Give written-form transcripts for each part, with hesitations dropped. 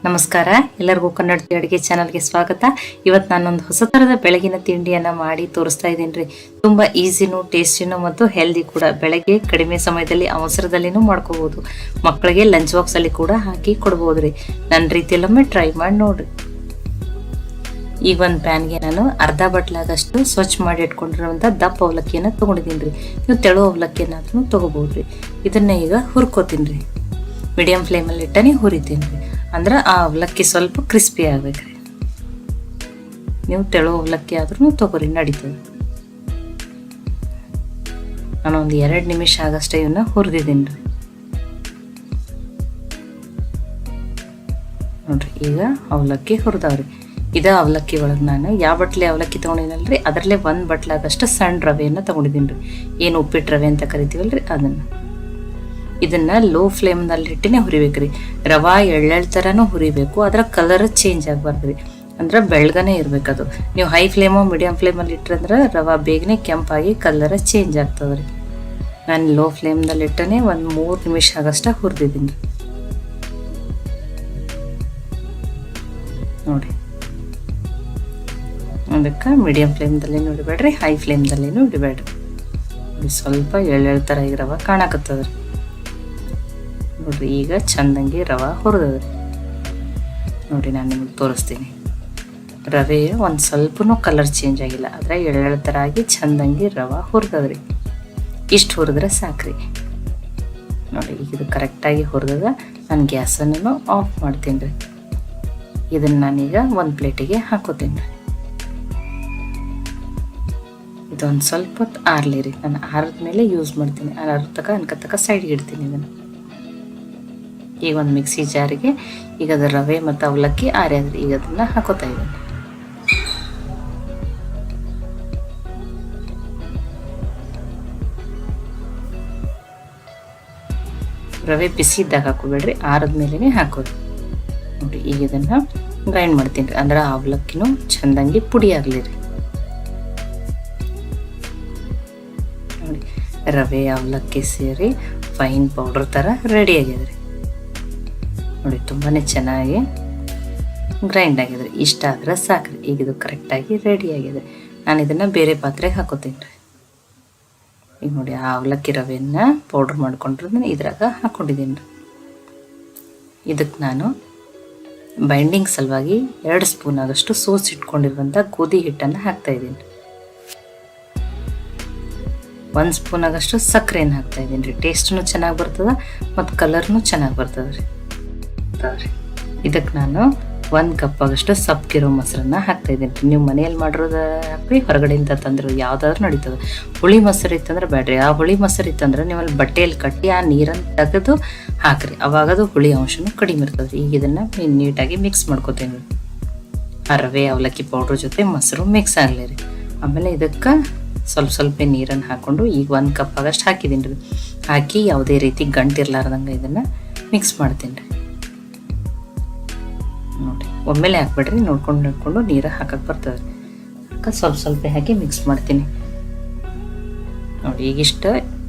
ನಮಸ್ಕಾರ, ಎಲ್ಲರಿಗೂ ಕನ್ನಡತಿ ಅಡುಗೆ ಚಾನಲ್ಗೆ ಸ್ವಾಗತ. ಇವತ್ತು ನಾನೊಂದು ಹೊಸ ಥರದ ಬೆಳಗಿನ ತಿಂಡಿಯನ್ನು ಮಾಡಿ ತೋರಿಸ್ತಾ ಇದ್ದೀನಿ ರೀ. ತುಂಬ ಈಸಿನೂ, ಟೇಸ್ಟಿನೂ ಮತ್ತು ಹೆಲ್ದಿ ಕೂಡ. ಬೆಳಗ್ಗೆ ಕಡಿಮೆ ಸಮಯದಲ್ಲಿ ಅವಸರದಲ್ಲಿನೂ ಮಾಡ್ಕೋಬೋದು. ಮಕ್ಕಳಿಗೆ ಲಂಚ್ ಬಾಕ್ಸಲ್ಲಿ ಕೂಡ ಹಾಕಿ ಕೊಡ್ಬೋದು ರೀ. ನನ್ನ ರೀತಿಯಲ್ಲೊಮ್ಮೆ ಟ್ರೈ ಮಾಡಿ ನೋಡಿರಿ. ಈಗ ಒಂದು ಪ್ಯಾನ್ಗೆ ನಾನು ಅರ್ಧ ಬಟ್ಲಾಗಷ್ಟು ಸ್ವಚ್ಛ ಮಾಡಿ ಇಟ್ಕೊಂಡಿರುವಂಥ ದಪ್ಪ ಅವಲಕ್ಕಿಯನ್ನು ತೊಗೊಂಡಿದ್ದೀನಿ ರೀ. ನೀವು ತೆಳು ಅವಲಕ್ಕಿಯನ್ನಾದ್ರೂ ತೊಗೋಬೋದು ರೀ. ಇದನ್ನು ಈಗ ಹುರ್ಕೋತೀನಿ ರೀ. ಮೀಡಿಯಮ್ ಫ್ಲೇಮಲ್ಲಿ ಇಟ್ಟನೆ ಹುರಿತೀನಿ ರೀ. ಅಂದ್ರೆ ಆ ಅವಲಕ್ಕಿ ಸ್ವಲ್ಪ ಕ್ರಿಸ್ಪಿ ಆಗ್ಬೇಕ್ರಿ. ನೀವು ತೆಳು ಅವಲಕ್ಕಿ ಆದ್ರೂ ತೊಗೊರಿ, ನಡೀತದೆ. ನಾನು ಒಂದು 2 ನಿಮಿಷ ಆಗಷ್ಟೇ ಇವನ್ನ ಹುರಿದಿದ್ದೀನಿ ರೀ. ನೋಡ್ರಿ, ಈಗ ಅವಲಕ್ಕಿ ಹುರಿದವ್ರಿ. ಇದ ಅವಲಕ್ಕಿ ಒಳಗೆ ನಾನು ಯಾವ ಬಟ್ಲೆ ಅವಲಕ್ಕಿ ತೊಗೊಂಡಿನಲ್ರಿ, ಅದರಲ್ಲೇ 1 ಬಟ್ಲಾಗಷ್ಟು ಸಣ್ಣ ರವೆಯನ್ನು ತೊಗೊಂಡಿದ್ದೀನಿ ರೀ. ಏನು ಉಪ್ಪಿಟ್ಟು ರವೆ ಅಂತ ಕರಿತೀವಲ್ರಿ, ಇದನ್ನ ಲೋ ಫ್ಲೇಮ್ನಲ್ಲಿ ಇಟ್ಟಿನೇ ಹುರಿಬೇಕ್ರಿ. ರವಾ ಎಳ್ಳೆಳ್ ಥರನೂ ಹುರಿಬೇಕು, ಅದರ ಕಲರ್ ಚೇಂಜ್ ಆಗಬಾರ್ದ್ರಿ. ಅಂದ್ರೆ ಬೆಳಗನೆ ಇರ್ಬೇಕದು. ನೀವು ಹೈ ಫ್ಲೇಮು ಮೀಡಿಯಂ ಫ್ಲೇಮಲ್ಲಿ ಇಟ್ರಂದ್ರೆ ರವಾ ಬೇಗನೆ ಕೆಂಪಾಗಿ ಕಲರ್ ಚೇಂಜ್ ಆಗ್ತದೆ ರೀ. ನಾನು ಲೋ ಫ್ಲೇಮ್ನಲ್ಲಿ ಇಟ್ಟನೆ ಒಂದು 3 ನಿಮಿಷ ಆಗಷ್ಟ ಹುರಿದಿದ್ದೀನಿ ರೀ. ನೋಡಿ, ಅದಕ್ಕೆ ಮೀಡಿಯಂ ಫ್ಲೇಮ್ದಲ್ಲೇನು ಇಡಬೇಡ್ರಿ, ಹೈ ಫ್ಲೇಮ್ದಲ್ಲೇನು ಇಡಬೇಡ್ರಿ. ಸ್ವಲ್ಪ ಎಳ್ಳೆಳ್ ಥರ ಈ ರವಾ ಕಾಣಕತ್ತದ್ರಿ. ನೋಡ್ರಿ, ಈಗ ಚಂದಂಗಿ ರವಾ ಹುರಿದದ್ರಿ. ನೋಡಿ, ನಾನು ನಿಮಗೆ ತೋರಿಸ್ತೀನಿ. ರವೆ ಒಂದು ಸ್ವಲ್ಪನೂ ಕಲರ್ ಚೇಂಜ್ ಆಗಿಲ್ಲ, ಆದರೆ ಎಳ್ಳೆಳ್ ಥರ ಆಗಿ ಚಂದಂಗಿ ರವಾ ಹುರಿದದ್ರಿ. ಇಷ್ಟು ಹುರಿದ್ರೆ ಸಾಕ್ರಿ. ನೋಡಿ, ಈಗ ಇದು ಕರೆಕ್ಟಾಗಿ ಹುರಿದದ. ನಾನು ಗ್ಯಾಸನ್ನು ಆಫ್ ಮಾಡ್ತೀನಿ ರೀ. ಇದನ್ನು ನಾನೀಗ ಒಂದು ಪ್ಲೇಟಿಗೆ ಹಾಕೋತೀನಿ ರೀ. ಇದೊಂದು ಸ್ವಲ್ಪ ಹೊತ್ತು ಆರ್ಲಿ ರೀ. ನಾನು ಆರಿದ ಮೇಲೆ ಯೂಸ್ ಮಾಡ್ತೀನಿ. ಅನ್ಕತಕ್ಕ ಸೈಡ್ಗೆ ಇಡ್ತೀನಿ ಇದನ್ನು. ಈಗ ಒಂದು ಮಿಕ್ಸಿ ಜಾರಿಗೆ ಈಗ ಅದರ ರವೆ ಮತ್ತು ಅವಲಕ್ಕಿ ಆರ್ಯಾದ್ರಿ. ಈಗ ಅದನ್ನು ಹಾಕೋತಾ ಇದ್ದೀನಿ. ರವೆ ಬಿಸಿ ಇದ್ದಾಗ ಹಾಕೋಬೇಡ್ರಿ, ಆರದ ಮೇಲೇ ಹಾಕೋದು. ನೋಡಿ, ಈಗ ಇದನ್ನು ಗ್ರೈಂಡ್ ಮಾಡ್ತೀನಿ ರೀ. ಅಂದ್ರೆ ಅವಲಕ್ಕಿನೂ ಚಂದಂಗಿ ಪುಡಿ ಆಗಲಿ ರೀ. ನೋಡಿ, ರವೆ ಅವಲಕ್ಕಿ ಸೇರಿ ಫೈನ್ ಪೌಡ್ರ್ ಥರ ರೆಡಿ ಆಗ್ಯದ್ರಿ. ನೋಡಿ, ತುಂಬಾ ಚೆನ್ನಾಗಿ ಗ್ರೈಂಡ್ ಆಗಿದ್ರಿ. ಇಷ್ಟ ಆದ್ರೆ ಸಾಕ್ರಿ. ಈಗ ಇದು ಕರೆಕ್ಟಾಗಿ ರೆಡಿ ಆಗಿದೆ. ನಾನು ಇದನ್ನು ಬೇರೆ ಪಾತ್ರೆಗೆ ಹಾಕೋತೀನಿ ರೀ. ಈಗ ನೋಡಿ, ಆ ಅವಲಕ್ಕಿ ರವೆಯನ್ನು ಪೌಡ್ರ್ ಮಾಡ್ಕೊಂಡ್ರೆ ಇದ್ರಾಗ ಹಾಕ್ಕೊಂಡಿದ್ದೀನಿ ರೀ. ಇದಕ್ಕೆ ನಾನು ಬೈಂಡಿಂಗ್ ಸಲುವಾಗಿ 2 ಸ್ಪೂನ್ ಆಗಷ್ಟು ಸೋಸಿಟ್ಕೊಂಡಿರುವಂಥ ಗೋಧಿ ಹಿಟ್ಟನ್ನು ಹಾಕ್ತಾಯಿದ್ದೀನಿ ರೀ. 1 ಸ್ಪೂನ್ ಆಗಷ್ಟು ಸಕ್ಕರೆಯನ್ನು ಹಾಕ್ತಾಯಿದ್ದೀನಿ ರೀ. ಟೇಸ್ಟೂ ಚೆನ್ನಾಗಿ ಬರ್ತದೆ ಮತ್ತು ಕಲರ್ನೂ ಚೆನ್ನಾಗಿ ಬರ್ತದೆ ರೀ. ಇದಕ್ಕೆ ನಾನು 1 ಕಪ್ ಆಗಷ್ಟು ಸಪ್ಪಗಿರೋ ಮೊಸರನ್ನ ಹಾಕ್ತಾ ಇದ್ದೀನಿ. ನೀವು ಮನೆಯಲ್ಲಿ ಮಾಡಿರೋದು ಹಾಕ್ರಿ, ಹೊರಗಡೆಯಿಂದ ತಂದ್ರು ಯಾವುದಾದ್ರೂ ನಡೀತದೆ. ಹುಳಿ ಮೊಸರು ಇತ್ತಂದ್ರೆ ಬೇಡ್ರಿ. ಆ ಹುಳಿ ಮೊಸರು ಇತ್ತಂದ್ರೆ ನೀವು ಅಲ್ಲಿ ಬಟ್ಟೆಯಲ್ಲಿ ಕಟ್ಟಿ ಆ ನೀರನ್ನು ತೆಗೆದು ಹಾಕ್ರಿ. ಅವಾಗದು ಹುಳಿ ಅಂಶನೂ ಕಡಿಮೆ ಇರ್ತದೆ. ಈಗ ಇದನ್ನು ನೀಟಾಗಿ ಮಿಕ್ಸ್ ಮಾಡ್ಕೋತೀನಿ. ಆ ರವೆ ಅವಲಕ್ಕಿ ಪೌಡ್ರ್ ಜೊತೆ ಮೊಸರು ಮಿಕ್ಸ್ ಆಗಲಿ ರೀ. ಆಮೇಲೆ ಇದಕ್ಕೆ ಸ್ವಲ್ಪ ನೀರನ್ನು ಹಾಕ್ಕೊಂಡು ಈಗ 1 ಕಪ್ ಆಗಷ್ಟು ಹಾಕಿದ್ದೀನಿ ರೀ. ಹಾಕಿ ಯಾವುದೇ ರೀತಿ ಗಂಟಿರ್ಲಾರ್ದಂಗೆ ಇದನ್ನು ಮಿಕ್ಸ್ ಮಾಡ್ತೀನಿ ರೀ. ನೋಡಿ, ಒಮ್ಮೆಲೆ ಹಾಕ್ಬೇಡ್ರಿ, ನೋಡ್ಕೊಂಡು ನೀರು ಹಾಕಕ್ಕೆ ಬರ್ತದೆ. ಸ್ವಲ್ಪ ಹಾಕಿ ಮಿಕ್ಸ್ ಮಾಡ್ತೀನಿ. ನೋಡಿ, ಈಗಿಷ್ಟು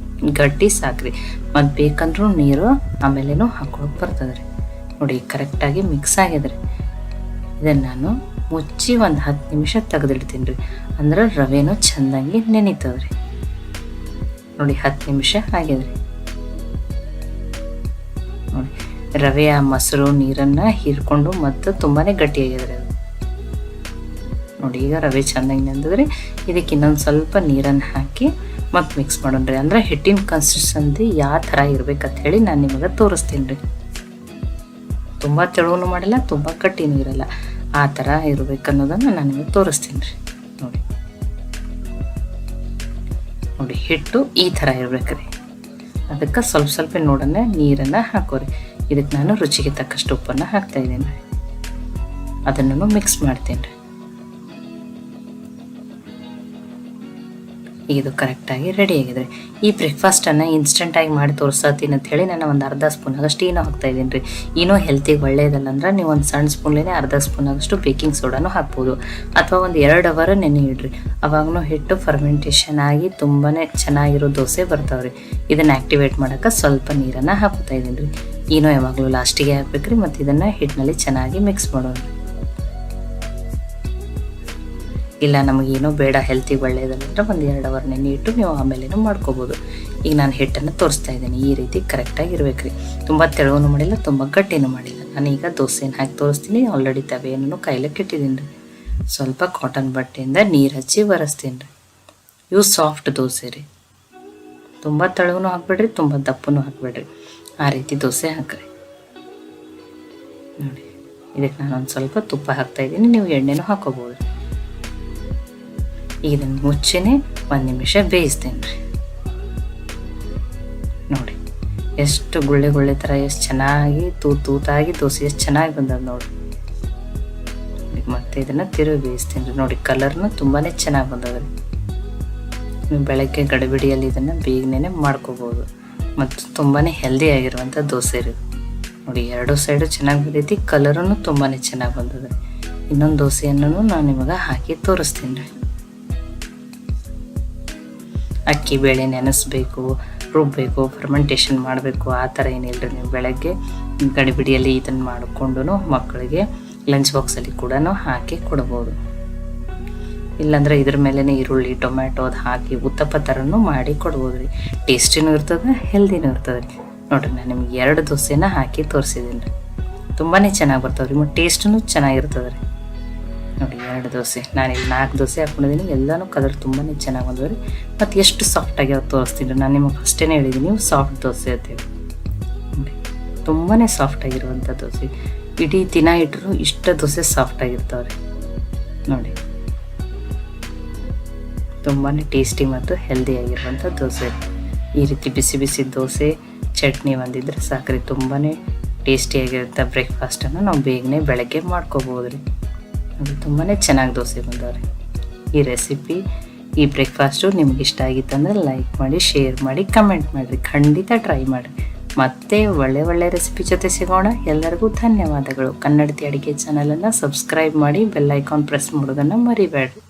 ಗಟ್ಟಿ ಸಾಕ್ರಿ. ಮತ್ತು ಬೇಕಂದ್ರೂ ನೀರು ಆಮೇಲೇನೂ ಹಾಕೊಳಕ್ಕೆ ಬರ್ತದೆ ರೀ. ನೋಡಿ, ಕರೆಕ್ಟಾಗಿ ಮಿಕ್ಸ್ ಆಗ್ಯದ್ರಿ. ಇದನ್ನು ನಾನು ಮುಚ್ಚಿ ಒಂದು 10 ನಿಮಿಷ ತೆಗೆದಿಡ್ತೀನಿ ರೀ. ಅಂದ್ರೆ ರವೆನೂ ಚೆಂದಾಗಿ ನೆನಿತದೆ ರೀ. ನೋಡಿ, 10 ನಿಮಿಷ ಆಗ್ಯದ್ರಿ. ನೋಡಿ, ರವೆಯ ಮೊಸರು ನೀರನ್ನು ಹೀರ್ಕೊಂಡು ಮತ್ತು ತುಂಬಾ ಗಟ್ಟಿಯಾಗಿದ್ರೆ ಅದು. ನೋಡಿ, ಈಗ ರವೆ ಚೆಂದಾಗಿ ನೆಂದಿದ್ರೆ ಇದಕ್ಕೆ ಇನ್ನೊಂದು ಸ್ವಲ್ಪ ನೀರನ್ನು ಹಾಕಿ ಮತ್ತು ಮಿಕ್ಸ್ ಮಾಡೋಣ್ರಿ. ಅಂದರೆ ಹಿಟ್ಟಿನ ಕನ್ಸಿಸ್ಟೆನ್ಸಿ ಯಾವ ಥರ ಇರ್ಬೇಕಂತ ಹೇಳಿ ನಾನು ನಿಮಗೆ ತೋರಿಸ್ತೀನಿ ರೀ. ತುಂಬ ತೆಳುವೂ ಮಾಡಲ್ಲ, ತುಂಬ ಗಟ್ಟಿನೂ ಇರಲ್ಲ. ಆ ಥರ ಇರಬೇಕನ್ನೋದನ್ನು ನಾನು ನಿಮಗೆ ತೋರಿಸ್ತೀನಿ ರೀ. ನೋಡಿ, ಹಿಟ್ಟು ಈ ಥರ ಇರ್ಬೇಕ್ರಿ. ಅದಕ್ಕೆ ಸ್ವಲ್ಪ ನೋಡೋಣ ನೀರನ್ನು ಹಾಕೋರಿ. ಇದಕ್ಕೆ ನಾನು ರುಚಿಗೆ ತಕ್ಕಷ್ಟು ಉಪ್ಪನ್ನು ಹಾಕ್ತಾಯಿದ್ದೀನಿ ರೀ. ಅದನ್ನು ಮಿಕ್ಸ್ ಮಾಡ್ತೀನಿ ರೀ. ಇದು ಕರೆಕ್ಟಾಗಿ ರೆಡಿ ಆಗಿದೆ. ಈ ಬ್ರೇಕ್ಫಾಸ್ಟನ್ನು ಇನ್ಸ್ಟೆಂಟಾಗಿ ಮಾಡಿ ತೋರಿಸ್ತೀನಿ ಅಂತ ಹೇಳಿ ನಾನು ಒಂದು ಅರ್ಧ ಸ್ಪೂನ್ ಆಗಷ್ಟು ಈನೋ ಹಾಕ್ತಾಯಿದ್ದೀನಿ ರೀ. ಈನೋ ಹೆಲ್ತಿಗೆ ಒಳ್ಳೆಯದಲ್ಲ ಅಂದ್ರೆ ನೀವು ಒಂದು ಸಣ್ಣ ಸ್ಪೂನ್ಲೇ ಅರ್ಧ ಸ್ಪೂನ್ ಆಗಷ್ಟು ಬೇಕಿಂಗ್ ಸೋಡಾನು ಹಾಕ್ಬೋದು. ಅಥವಾ ಒಂದು 2 ಅವರ್ ನೆನೆ ಇಡ್ರಿ. ಅವಾಗೂ ಹಿಟ್ಟು ಫರ್ಮೆಂಟೇಷನ್ ಆಗಿ ತುಂಬಾ ಚೆನ್ನಾಗಿರೋ ದೋಸೆ ಬರ್ತಾವೆ ರೀ. ಇದನ್ನು ಆ್ಯಕ್ಟಿವೇಟ್ ಮಾಡೋಕ್ಕೆ ಸ್ವಲ್ಪ ನೀರನ್ನು ಹಾಕ್ತಾ ಇದ್ದೀನಿ ರೀ. ಏನೋ ಯಾವಾಗಲೂ ಲಾಸ್ಟಿಗೆ ಹಾಕ್ಬೇಕ್ರಿ. ಮತ್ತು ಇದನ್ನು ಹಿಟ್ಟಿನಲ್ಲಿ ಚೆನ್ನಾಗಿ ಮಿಕ್ಸ್ ಮಾಡೋಣ. ಇಲ್ಲ ನಮಗೇನೋ ಬೇಡ ಹೆಲ್ತಿಗೆ ಒಳ್ಳೆಯದಲ್ಲ ಅಂದರೆ ಒಂದು 2 ಅವರ್ ನೆನೆ ಇಟ್ಟು ನೀವು ಆಮೇಲೇನೂ ಮಾಡ್ಕೋಬೋದು. ಈಗ ನಾನು ಹಿಟ್ಟನ್ನು ತೋರಿಸ್ತಾ ಇದ್ದೀನಿ. ಈ ರೀತಿ ಕರೆಕ್ಟಾಗಿ ಇರಬೇಕ್ರಿ. ತುಂಬ ತೆಳುವೂ ಮಾಡಿಲ್ಲ, ತುಂಬ ಗಟ್ಟಿನೂ ಮಾಡಿಲ್ಲ. ನಾನೀಗ ದೋಸೆಯನ್ನು ಹಾಕಿ ತೋರಿಸ್ತೀನಿ. ಆಲ್ರೆಡಿ ತವೆಯನ್ನು ಕಾಯ್ಲಿಕ್ಕೆ ಇಟ್ಟಿದ್ದೀನಿ ರೀ. ಸ್ವಲ್ಪ ಕಾಟನ್ ಬಟ್ಟೆಯಿಂದ ನೀರು ಹಚ್ಚಿ ಒರೆಸ್ತೀನಿ ರೀ. ಇವು ಸಾಫ್ಟ್ ದೋಸೆ ರೀ. ತುಂಬ ತೆಳುವೂ ಹಾಕ್ಬೇಡ್ರಿ, ತುಂಬ ದಪ್ಪನೂ ಹಾಕಬೇಡ್ರಿ. ಆ ರೀತಿ ದೋಸೆ ಹಾಕ್ರಿ. ನೋಡಿ, ಇದಕ್ಕೆ ನಾನೊಂದು ಸ್ವಲ್ಪ ತುಪ್ಪ ಹಾಕ್ತಾಯಿದ್ದೀನಿ. ನೀವು ಎಣ್ಣೆನೂ ಹಾಕೋಬೋದು. ಇದನ್ನು ಮುಚ್ಚೆನೆ 1 ನಿಮಿಷ ಬೇಯಿಸ್ತೇನೆ ರೀ. ನೋಡಿ ಎಷ್ಟು ಗುಳ್ಳೆ ಥರ ಎಷ್ಟು ಚೆನ್ನಾಗಿ ತೂತಾಗಿ ದೋಸೆ ಎಷ್ಟು ಚೆನ್ನಾಗಿ ಬಂದದ್ದು ನೋಡಿ. ಮತ್ತೆ ಇದನ್ನು ತಿರುಗಿ ಬೇಯಿಸ್ತೇನೆ ರೀ. ನೋಡಿ ಕಲರ್ನು ತುಂಬಾ ಚೆನ್ನಾಗಿ ಬಂದದ. ನೀವು ಬೆಳಗ್ಗೆ ಗಡಿಬಿಡಿಯಲ್ಲಿ ಇದನ್ನು ಬೇಗನೆ ಮಾಡ್ಕೋಬೋದು. ಮತ್ತು ತುಂಬಾ ಹೆಲ್ದಿ ಆಗಿರುವಂಥ ದೋಸೆ ರೀ. ನೋಡಿ 2 ಸೈಡು ಚೆನ್ನಾಗಿ ಬಂದೈತಿ. ಕಲರೂ ತುಂಬಾ ಚೆನ್ನಾಗಿ ಬಂದದ. ಇನ್ನೊಂದು ದೋಸೆಯನ್ನು ನಾನು ನಿಮಗೆ ಹಾಕಿ ತೋರಿಸ್ತೀನಿ ರೀ. ಅಕ್ಕಿ ಬೇಳೆ ನೆನೆಸ್ಬೇಕು, ರುಬ್ಬಬೇಕು, ಫರ್ಮೆಂಟೇಷನ್ ಮಾಡಬೇಕು ಆ ಥರ ಏನಿಲ್ಲ ರೀ. ನೀವು ಬೆಳಗ್ಗೆ ಗಡಿಬಿಡಿಯಲ್ಲಿ ಇದನ್ನು ಮಾಡಿಕೊಂಡು ಮಕ್ಕಳಿಗೆ ಲಂಚ್ ಬಾಕ್ಸಲ್ಲಿ ಕೂಡ ಹಾಕಿ ಕೊಡ್ಬೋದು. ಇಲ್ಲಾಂದರೆ ಇದ್ರ ಮೇಲೇ ಈರುಳ್ಳಿ ಟೊಮ್ಯಾಟೊ ಅದು ಹಾಕಿ ಉತ್ತಪ್ಪ ಥರನೂ ಮಾಡಿ ಕೊಡ್ಬೋದು ರೀ. ಟೇಸ್ಟಿನೂ ಇರ್ತದೆ, ಹೆಲ್ದಿನೂ ಇರ್ತದೆ ರೀ. ನೋಡಿರಿ ನಾನು ನಿಮ್ಗೆ 2 ದೋಸೆನ ಹಾಕಿ ತೋರಿಸಿದ್ದೀನಿ ರೀ. ತುಂಬಾ ಚೆನ್ನಾಗಿ ಬರ್ತಾವೆ ರೀ. ಮತ್ತು ಟೇಸ್ಟೂ ಚೆನ್ನಾಗಿರ್ತದೆ ರೀ. ನೋಡಿ 2 ದೋಸೆ, ನಾನಿಲ್ಲಿ 4 ದೋಸೆ ಹಾಕ್ಕೊಂಡಿದ್ದೀನಿ. ಎಲ್ಲನೂ ಕಲರ್ ತುಂಬಾ ಚೆನ್ನಾಗಿ ಬಂದವು ರೀ. ಮತ್ತು ಎಷ್ಟು ಸಾಫ್ಟಾಗಿ ಅವ್ರು ತೋರಿಸ್ತೀನಿ ರೀ. ನಾನು ನಿಮಗೆ ಫಸ್ಟೇ ಹೇಳಿದ್ದೀನಿ ನೀವು ಸಾಫ್ಟ್ ದೋಸೆ ಅಂತೇಳಿ. ನೋಡಿ ತುಂಬಾ ಸಾಫ್ಟಾಗಿರುವಂಥ ದೋಸೆ. ಇಡೀ ದಿನ ಇಟ್ಟರು ಇಷ್ಟು ದೋಸೆ ಸಾಫ್ಟಾಗಿರ್ತಾವೆ ರೀ. ನೋಡಿ ತುಂಬಾ ಟೇಸ್ಟಿ ಮತ್ತು ಹೆಲ್ದಿಯಾಗಿರುವಂಥ ದೋಸೆ. ಈ ರೀತಿ ಬಿಸಿ ಬಿಸಿ ದೋಸೆ ಚಟ್ನಿ ಒಂದಿದ್ರೆ ಸಾಕ್ರಿ. ತುಂಬಾ ಟೇಸ್ಟಿಯಾಗಿರುವಂಥ ಬ್ರೇಕ್ಫಾಸ್ಟನ್ನು ನಾವು ಬೇಗನೆ ಬೆಳಗ್ಗೆ ಮಾಡ್ಕೋಬೋದು ರೀ. ಅದು ತುಂಬಾ ಚೆನ್ನಾಗಿ ದೋಸೆ ಬಂದವ್ರಿ. ಈ ರೆಸಿಪಿ ಈ ಬ್ರೇಕ್ಫಾಸ್ಟು ನಿಮ್ಗೆ ಇಷ್ಟ ಆಗಿತ್ತಂದ್ರೆ ಲೈಕ್ ಮಾಡಿ, ಶೇರ್ ಮಾಡಿ, ಕಮೆಂಟ್ ಮಾಡಿರಿ. ಖಂಡಿತ ಟ್ರೈ ಮಾಡಿರಿ. ಮತ್ತೆ ಒಳ್ಳೆ ರೆಸಿಪಿ ಜೊತೆ ಸಿಗೋಣ. ಎಲ್ಲರಿಗೂ ಧನ್ಯವಾದಗಳು. ಕನ್ನಡತಿ ಅಡುಗೆ ಚಾನಲನ್ನು ಸಬ್ಸ್ಕ್ರೈಬ್ ಮಾಡಿ, ಬೆಲ್ ಐಕಾನ್ ಪ್ರೆಸ್ ಮಾಡೋದನ್ನು ಮರಿಬೇಡ್ರಿ.